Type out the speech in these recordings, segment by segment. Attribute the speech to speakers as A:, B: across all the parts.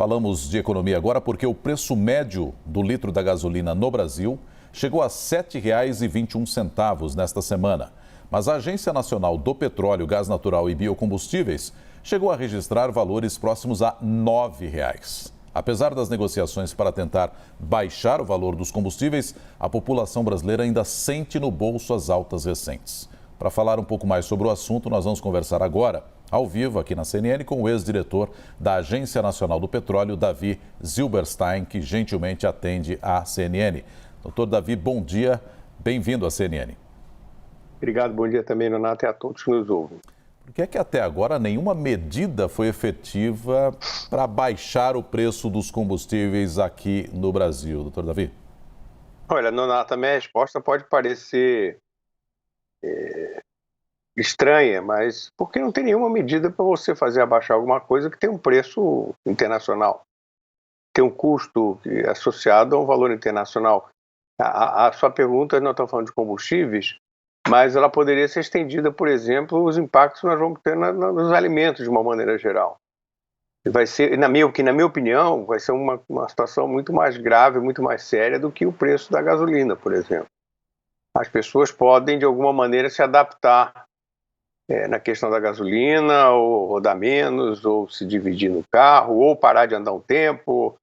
A: Falamos de economia agora porque o preço médio do litro da gasolina no Brasil chegou a R$ 7,21 nesta semana. Mas a Agência Nacional do Petróleo, Gás Natural e Biocombustíveis chegou a registrar valores próximos a R$ 9,00. Apesar das negociações para tentar baixar o valor dos combustíveis, a população brasileira ainda sente no bolso as altas recentes. Para falar um pouco mais sobre o assunto, nós vamos conversar agora, ao vivo, aqui na CNN, com o ex-diretor da Agência Nacional do Petróleo, Davi Zilberstein, que gentilmente atende à CNN. Doutor Davi, bom dia, bem-vindo à CNN.
B: Obrigado, bom dia também, Renato, e a todos que nos ouvem.
A: Por que é que até agora nenhuma medida foi efetiva para baixar o preço dos combustíveis aqui no Brasil, doutor Davi?
B: Olha, Renato, a minha resposta pode parecer estranha, mas porque não tem nenhuma medida para você fazer abaixar alguma coisa que tem um preço internacional, tem um custo associado a um valor internacional. A sua pergunta, não estou falando de combustíveis, mas ela poderia ser estendida, por exemplo, os impactos que nós vamos ter nos alimentos de uma maneira geral. Vai ser, na minha opinião, vai ser uma situação muito mais grave, muito mais séria do que o preço da gasolina, por exemplo. As pessoas podem, de alguma maneira, se adaptar na questão da gasolina, ou rodar menos, ou se dividir no carro, ou parar de andar um tempo,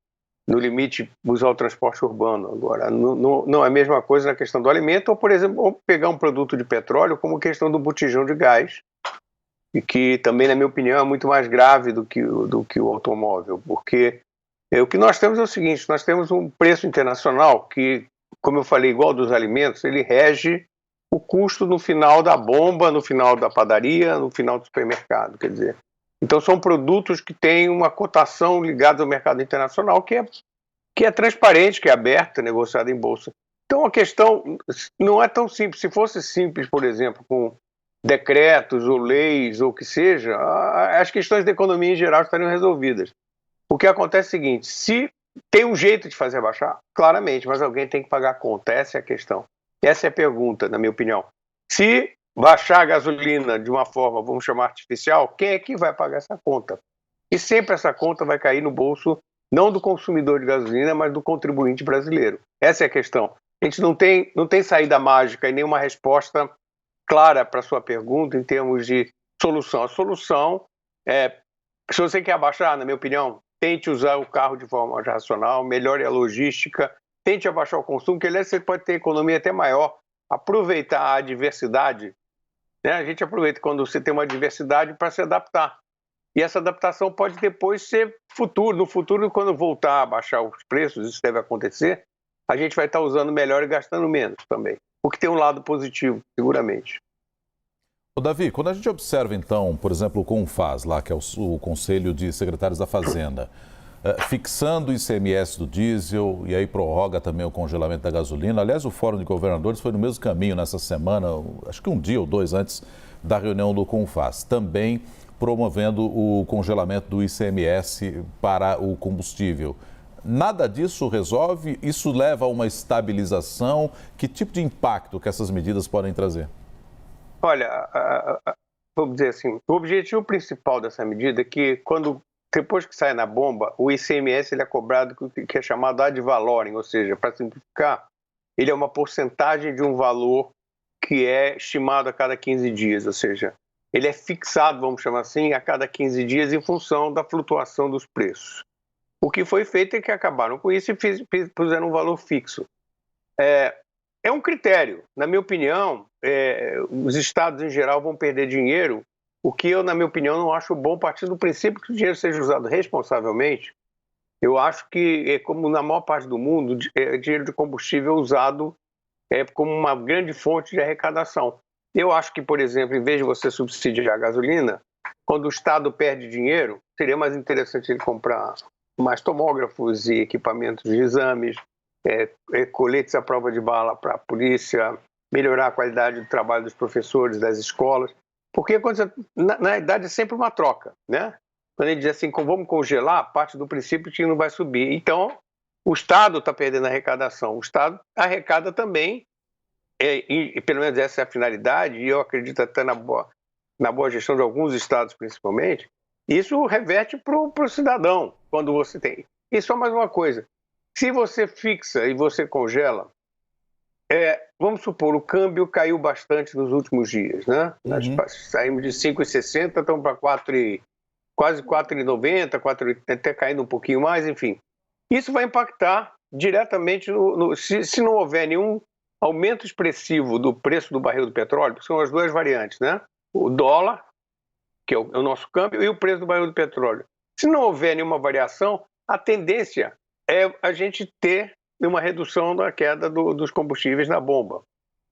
B: no limite usar o transporte urbano. Agora, não é a mesma coisa na questão do alimento, ou, por exemplo, ou pegar um produto de petróleo como a questão do botijão de gás, e que também, na minha opinião, é muito mais grave do que o automóvel, porque o que nós temos é o seguinte: nós temos um preço internacional que, como eu falei, igual dos alimentos, ele rege o custo no final da bomba, no final da padaria, no final do supermercado, quer dizer. Então, são produtos que têm uma cotação ligada ao mercado internacional que é transparente, que é aberta, negociada em bolsa. Então, a questão não é tão simples. Se fosse simples, por exemplo, com decretos ou leis ou o que seja, as questões da economia em geral estariam resolvidas. O que acontece é o seguinte: se tem um jeito de fazer baixar, claramente, mas alguém tem que pagar a conta. Essa é a questão. Essa é a pergunta, na minha opinião. Se baixar a gasolina de uma forma, vamos chamar artificial, quem é que vai pagar essa conta? E sempre essa conta vai cair no bolso, não do consumidor de gasolina, mas do contribuinte brasileiro. Essa é a questão. A gente não tem saída mágica e nenhuma resposta clara para a sua pergunta em termos de solução. A solução é, se você quer abaixar, na minha opinião, tente usar o carro de forma mais racional, melhore a logística, tente abaixar o consumo, que aliás você pode ter economia até maior, aproveitar a diversidade. A gente aproveita quando você tem uma diversidade para se adaptar. E essa adaptação pode depois ser futuro. No futuro, quando voltar a baixar os preços, isso deve acontecer, a gente vai estar usando melhor e gastando menos também. O que tem um lado positivo, seguramente.
A: Ô Davi, quando a gente observa então, por exemplo, o CONFAZ, lá, que é o Conselho de Secretários da Fazenda, fixando o ICMS do diesel e aí prorroga também o congelamento da gasolina. Aliás, o Fórum de Governadores foi no mesmo caminho nessa semana, acho que um dia ou dois antes da reunião do CONFAZ, também promovendo o congelamento do ICMS para o combustível. Nada disso resolve? Isso leva a uma estabilização? Que tipo de impacto que essas medidas podem trazer?
B: Olha, vamos dizer assim, o objetivo principal dessa medida é que depois que sai na bomba, o ICMS ele é cobrado, que é chamado ad valorem, ou seja, para simplificar, ele é uma porcentagem de um valor que é estimado a cada 15 dias, ou seja, ele é fixado, vamos chamar assim, a cada 15 dias em função da flutuação dos preços. O que foi feito é que acabaram com isso e puseram um valor fixo. É um critério. Na minha opinião, os estados em geral vão perder dinheiro, o que eu, na minha opinião, não acho bom, partindo do princípio que o dinheiro seja usado responsavelmente. Eu acho que, como na maior parte do mundo, dinheiro de combustível é usado como uma grande fonte de arrecadação. Eu acho que, por exemplo, em vez de você subsidiar a gasolina, quando o Estado perde dinheiro, seria mais interessante ele comprar mais tomógrafos e equipamentos de exames, coletes à prova de bala para a polícia, melhorar a qualidade do trabalho dos professores, das escolas. Porque, na verdade, é sempre uma troca, né? Quando ele diz assim, vamos congelar, parte do princípio que não vai subir. Então, o Estado está perdendo a arrecadação. O Estado arrecada também, e pelo menos essa é a finalidade, e eu acredito até na boa gestão de alguns estados, principalmente, Isso reverte para o cidadão, quando você tem. E só mais uma coisa, se você fixa e você congela, vamos supor, o câmbio caiu bastante nos últimos dias, né? Nós saímos de 5,60, estamos para quase 4,90, 4,80, até caindo um pouquinho mais, enfim. Isso vai impactar diretamente, se não houver nenhum aumento expressivo do preço do barril do petróleo, porque são as duas variantes, né? O dólar, que é o nosso câmbio, e o preço do barril do petróleo. Se não houver nenhuma variação, a tendência é a gente ter uma redução da queda dos combustíveis na bomba,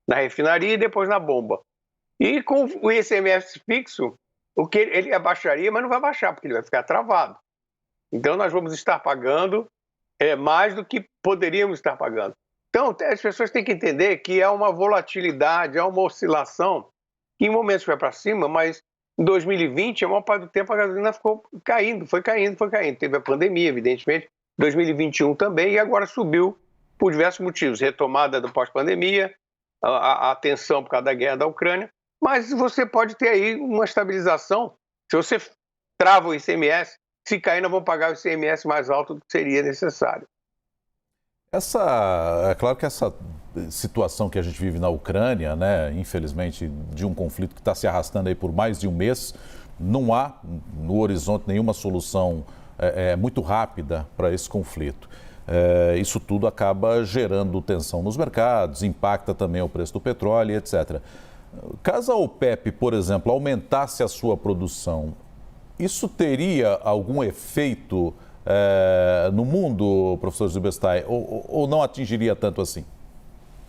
B: na refinaria e depois na bomba. E com o ICMS fixo, o que ele abaixaria, mas não vai baixar, porque ele vai ficar travado. Então nós vamos estar pagando mais do que poderíamos estar pagando. Então as pessoas têm que entender que há uma volatilidade, há uma oscilação, que em momentos vai para cima, mas em 2020, a maior parte do tempo a gasolina ficou caindo, foi caindo. Teve a pandemia, evidentemente, 2021 também, e agora subiu por diversos motivos. Retomada do pós-pandemia, a tensão por causa da guerra da Ucrânia, mas você pode ter aí uma estabilização. Se você trava o ICMS, se cair, não vão pagar o ICMS mais alto do que seria necessário.
A: É claro que essa situação que a gente vive na Ucrânia, né, infelizmente, de um conflito que está se arrastando aí por mais de um mês, não há no horizonte nenhuma solução muito rápida para esse conflito. Isso tudo acaba gerando tensão nos mercados, impacta também o preço do petróleo, etc. Caso a OPEP, por exemplo, aumentasse a sua produção, isso teria algum efeito no mundo, professor Zilberstein, ou não atingiria tanto assim?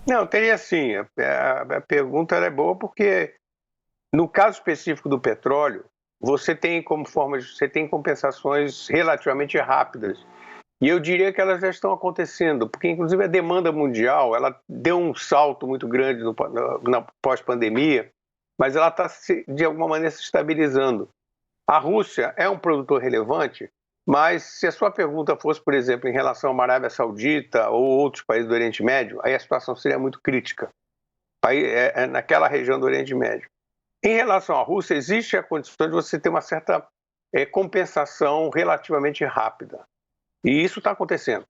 B: Não, teria sim. A pergunta é boa porque, no caso específico do petróleo, você tem compensações relativamente rápidas. E eu diria que elas já estão acontecendo, porque inclusive a demanda mundial, ela deu um salto muito grande na pós-pandemia, mas ela está, de alguma maneira, se estabilizando. A Rússia é um produtor relevante, mas se a sua pergunta fosse, por exemplo, em relação à Arábia Saudita ou outros países do Oriente Médio, aí a situação seria muito crítica. Naquela região do Oriente Médio. Em relação à Rússia, existe a condição de você ter uma certa compensação relativamente rápida. E isso está acontecendo.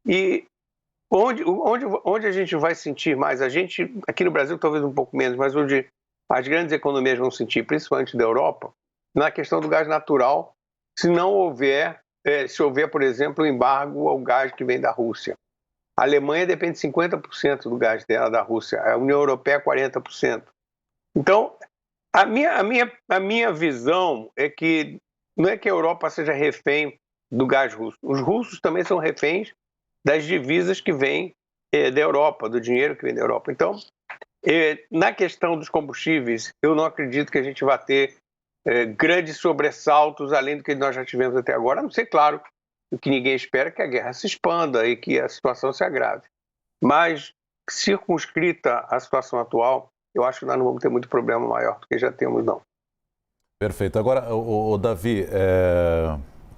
B: E onde a gente vai sentir mais? A gente, aqui no Brasil, talvez um pouco menos, mas onde as grandes economias vão sentir, principalmente da Europa, na questão do gás natural, se houver, por exemplo, um embargo ao gás que vem da Rússia. A Alemanha depende de 50% do gás dela da Rússia, a União Europeia 40%. Então, a minha visão é que não é que a Europa seja refém do gás russo. Os russos também são reféns das divisas que vêm da Europa, do dinheiro que vem da Europa. Então, na questão dos combustíveis, eu não acredito que a gente vá ter grandes sobressaltos além do que nós já tivemos até agora, a não ser, claro, o que ninguém espera, que a guerra se expanda e que a situação se agrave. Mas, circunscrita à situação atual, eu acho que nós não vamos ter muito problema maior do que já temos, não.
A: Perfeito. Agora, Davi,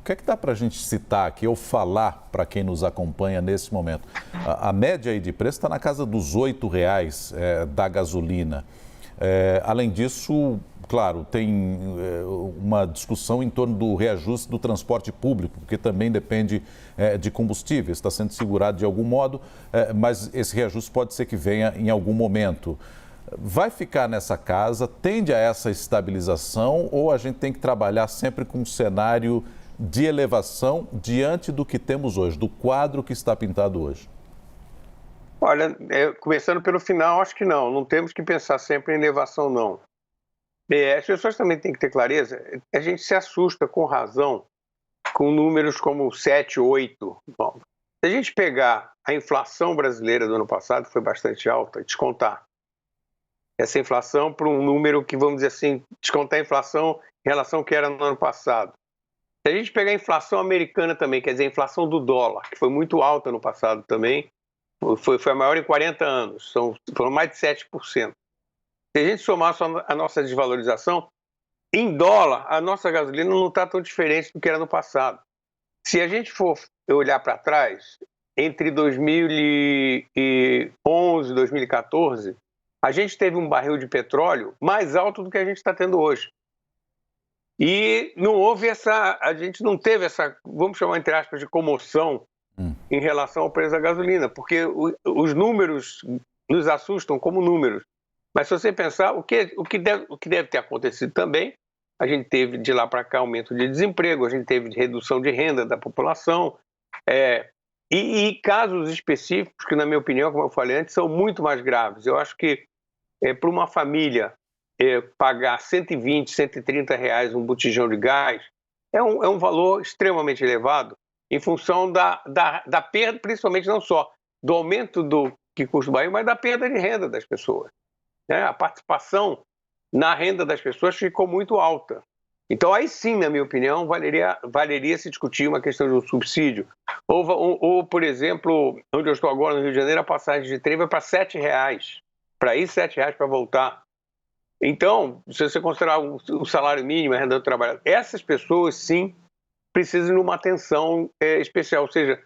A: o que é que dá para a gente citar aqui ou falar para quem nos acompanha nesse momento? A média aí de preço está na casa dos R$8 da gasolina. Além disso, claro, tem uma discussão em torno do reajuste do transporte público, porque também depende de combustíveis, está sendo segurado de algum modo, mas esse reajuste pode ser que venha em algum momento. Vai ficar nessa casa, tende a essa estabilização ou a gente tem que trabalhar sempre com um cenário de elevação diante do que temos hoje, do quadro que está pintado hoje?
B: Olha, começando pelo final, acho que não. Não temos que pensar sempre em elevação, não. As pessoas também têm que ter clareza. A gente se assusta, com razão, com números como 7, 8. Bom, se a gente pegar a inflação brasileira do ano passado, que foi bastante alta, e descontar essa inflação para um número que, vamos dizer assim, descontar a inflação em relação ao que era no ano passado. Se a gente pegar a inflação americana também, quer dizer, a inflação do dólar, que foi muito alta no passado também, foi a maior em 40 anos, foram mais de 7%. Se a gente somar a nossa desvalorização, em dólar, a nossa gasolina não está tão diferente do que era no passado. Se a gente for olhar para trás, entre 2011 e 2014, a gente teve um barril de petróleo mais alto do que a gente está tendo hoje. E não houve a gente não teve essa, vamos chamar entre aspas, de comoção em relação ao preço da gasolina, porque os números nos assustam como números. Mas se você pensar, o que deve ter acontecido também, a gente teve de lá para cá aumento de desemprego, a gente teve redução de renda da população, e casos específicos que, na minha opinião, como eu falei antes, são muito mais graves. Eu acho que para uma família pagar 120, 130 reais um botijão de gás é um valor extremamente elevado em função da perda, principalmente não só do aumento do que custa o barril, mas da perda de renda das pessoas. A participação na renda das pessoas ficou muito alta. Então, aí sim, na minha opinião, valeria se discutir uma questão de um subsídio. Ou, por exemplo, onde eu estou agora, no Rio de Janeiro, a passagem de trem vai para R$7. Para ir, R$7 para voltar. Então, se você considerar o salário mínimo, a renda do trabalhador, essas pessoas, sim, precisam de uma atenção especial. Ou seja,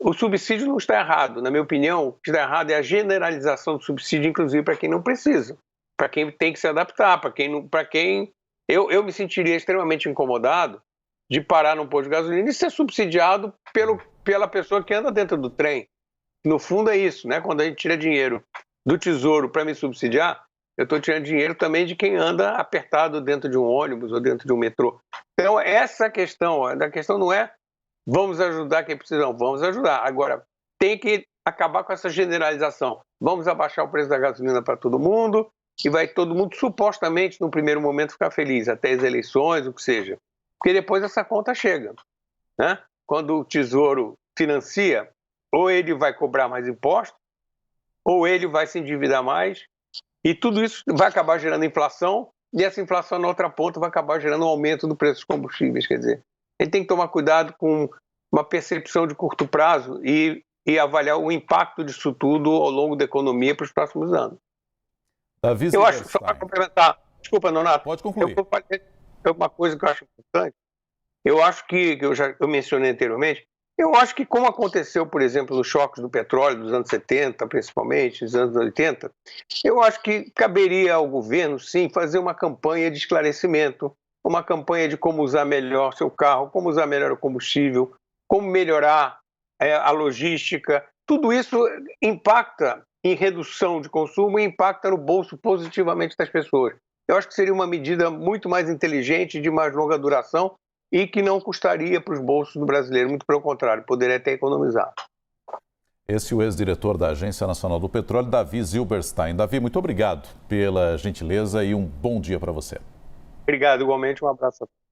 B: o subsídio não está errado. Na minha opinião, o que está errado é a generalização do subsídio, inclusive para quem não precisa, para quem tem que se adaptar, para quem eu me sentiria extremamente incomodado de parar num posto de gasolina e ser subsidiado pela pessoa que anda dentro do trem. No fundo é isso, né? Quando a gente tira dinheiro do Tesouro para me subsidiar, eu estou tirando dinheiro também de quem anda apertado dentro de um ônibus ou dentro de um metrô. Então, essa questão, a questão não é vamos ajudar quem precisa, não, vamos ajudar. Agora, tem que acabar com essa generalização. Vamos abaixar o preço da gasolina para todo mundo e vai todo mundo, supostamente, no primeiro momento, ficar feliz, até as eleições, o que seja. Porque depois essa conta chega, né? Quando o Tesouro financia, ou ele vai cobrar mais impostos, ou ele vai se endividar mais, e tudo isso vai acabar gerando inflação, e essa inflação, na outra ponta, vai acabar gerando um aumento do preço dos combustíveis. Quer dizer, a gente tem que tomar cuidado com uma percepção de curto prazo e avaliar o impacto disso tudo ao longo da economia para os próximos anos.
A: Davi,
B: eu acho, só para complementar, desculpa, Nonato.
A: Pode concluir.
B: Uma coisa que eu acho importante, eu acho que eu mencionei anteriormente, eu acho que como aconteceu, por exemplo, nos choques do petróleo dos anos 70, principalmente, dos anos 80, eu acho que caberia ao governo, sim, fazer uma campanha de esclarecimento, uma campanha de como usar melhor seu carro, como usar melhor o combustível, como melhorar a logística. Tudo isso impacta em redução de consumo e impacta no bolso positivamente das pessoas. Eu acho que seria uma medida muito mais inteligente, de mais longa duração e que não custaria para os bolsos do brasileiro, muito pelo contrário, poderia até economizar.
A: Esse é o ex-diretor da Agência Nacional do Petróleo, Davi Zilberstein. Davi, muito obrigado pela gentileza e um bom dia para você.
B: Obrigado, igualmente, um abraço a todos.